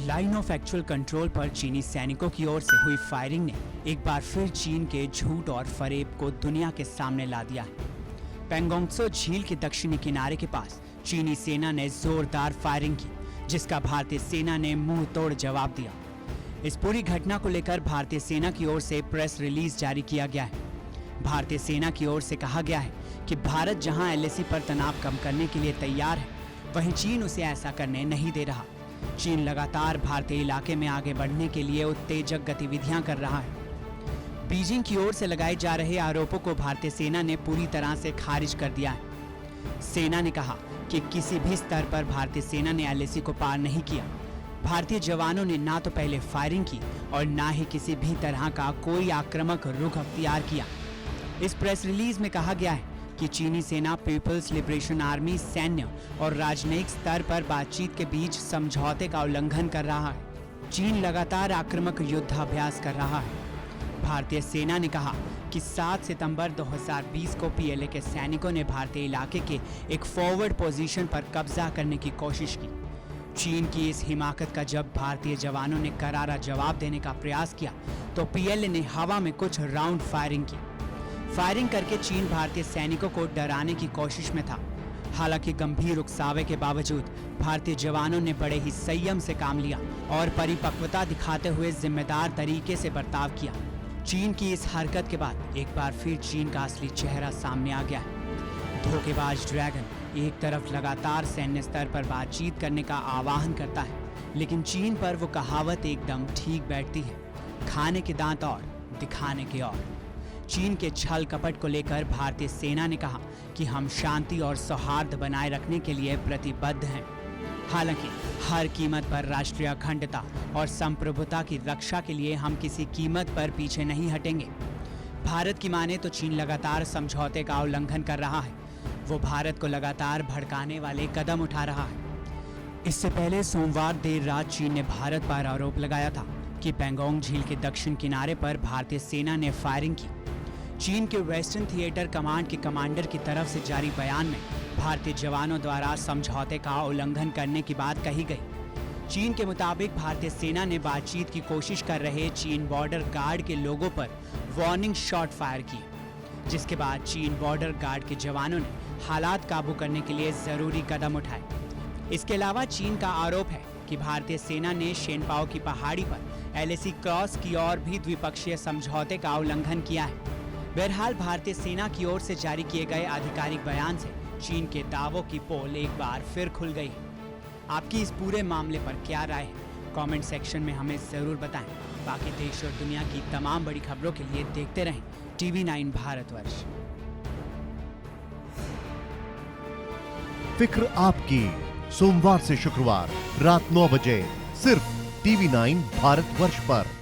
Line of actual control पर चीनी सैनिकों की ओर से हुई फायरिंग ने एक बार फिर चीन के झूठ और फरेब को दुनिया के सामने ला दिया है। पेंगोंग त्सो झील के दक्षिणी किनारे के पास चीनी सेना ने जोरदार फायरिंग की, जिसका भारतीय सेना ने मुंह तोड़ जवाब दिया। इस पूरी घटना को लेकर भारतीय सेना की ओर से प्रेस रिलीज जारी किया गया है। भारतीय सेना की ओर से कहा गया है कि भारत जहां एलएसी पर तनाव कम करने के लिए तैयार है, वहीं चीन उसे ऐसा करने नहीं दे रहा। चीन लगातार भारतीय इलाके में आगे बढ़ने के लिए उत्तेजक गतिविधियां कर रहा है। बीजिंग की ओर से लगाए जा रहे आरोपों को भारतीय सेना ने पूरी तरह से खारिज कर दिया है। सेना ने कहा कि किसी भी स्तर पर भारतीय सेना ने एलएसी को पार नहीं किया। भारतीय जवानों ने ना तो पहले फायरिंग की और ना ही किसी भी तरह का कोई आक्रामक रुख अख्तियार किया। इस प्रेस रिलीज में कहा गया है कि चीनी सेना पीपल्स लिबरेशन आर्मी सैन्य और राजनयिक स्तर पर बातचीत के बीच समझौते का उल्लंघन कर रहा है। चीन लगातार आक्रामक युद्धाभ्यास कर रहा है। भारतीय सेना ने कहा कि 7 सितंबर 2020 को पीएलए के सैनिकों ने भारतीय इलाके के एक फॉरवर्ड पोजीशन पर कब्जा करने की कोशिश की। चीन की इस हिमाकत का जब भारतीय जवानों ने करारा जवाब देने का प्रयास किया तो पीएलए ने हवा में कुछ राउंड फायरिंग की। फायरिंग करके चीन भारतीय सैनिकों को डराने की कोशिश में था। हालांकि गंभीर उकसावे के बावजूद भारतीय जवानों ने बड़े ही संयम से काम लिया और परिपक्वता दिखाते हुए जिम्मेदार तरीके से बर्ताव किया। चीन की इस हरकत के बाद एक बार फिर चीन का असली चेहरा सामने आ गया है। धोखेबाज ड्रैगन एक तरफ लगातार सैन्य स्तर पर बातचीत करने का आह्वान करता है, लेकिन चीन पर वो कहावत एकदम ठीक बैठती है, खाने के दांत और दिखाने के और। चीन के छल कपट को लेकर भारतीय सेना ने कहा कि हम शांति और सौहार्द बनाए रखने के लिए प्रतिबद्ध हैं। हालांकि हर कीमत पर राष्ट्रीय अखंडता और संप्रभुता की रक्षा के लिए हम किसी कीमत पर पीछे नहीं हटेंगे। भारत की माने तो चीन लगातार समझौते का उल्लंघन कर रहा है। वो भारत को लगातार भड़काने वाले कदम उठा रहा है। इससे पहले सोमवार देर रात चीन ने भारत पर आरोप लगाया था कि पेंगोंग झील के दक्षिण किनारे पर भारतीय सेना ने फायरिंग की। चीन के वेस्टर्न थिएटर कमांड के कमांडर की तरफ से जारी बयान में भारतीय जवानों द्वारा समझौते का उल्लंघन करने की बात कही गई। चीन के मुताबिक भारतीय सेना ने बातचीत की कोशिश कर रहे चीन बॉर्डर गार्ड के लोगों पर वार्निंग शॉट फायर किए, जिसके बाद चीन बॉर्डर गार्ड के जवानों ने हालात काबू करने के लिए जरूरी कदम उठाए। इसके अलावा चीन का आरोप है कि भारतीय सेना ने शेनपाओ की पहाड़ी पर एलएसी क्रॉस की और भी द्विपक्षीय समझौते का उल्लंघन किया है। बहरहाल भारतीय सेना की ओर से जारी किए गए आधिकारिक बयान से चीन के दावों की पोल एक बार फिर खुल गई है। आपकी इस पूरे मामले पर क्या राय है? कमेंट सेक्शन में हमें जरूर बताएं। बाकी देश और दुनिया की तमाम बड़ी खबरों के लिए देखते रहें TV9 भारतवर्ष। फिक्र आपकी, सोमवार से शुक्रवार रात 9 बजे सिर्फ TV9 भारतवर्ष पर।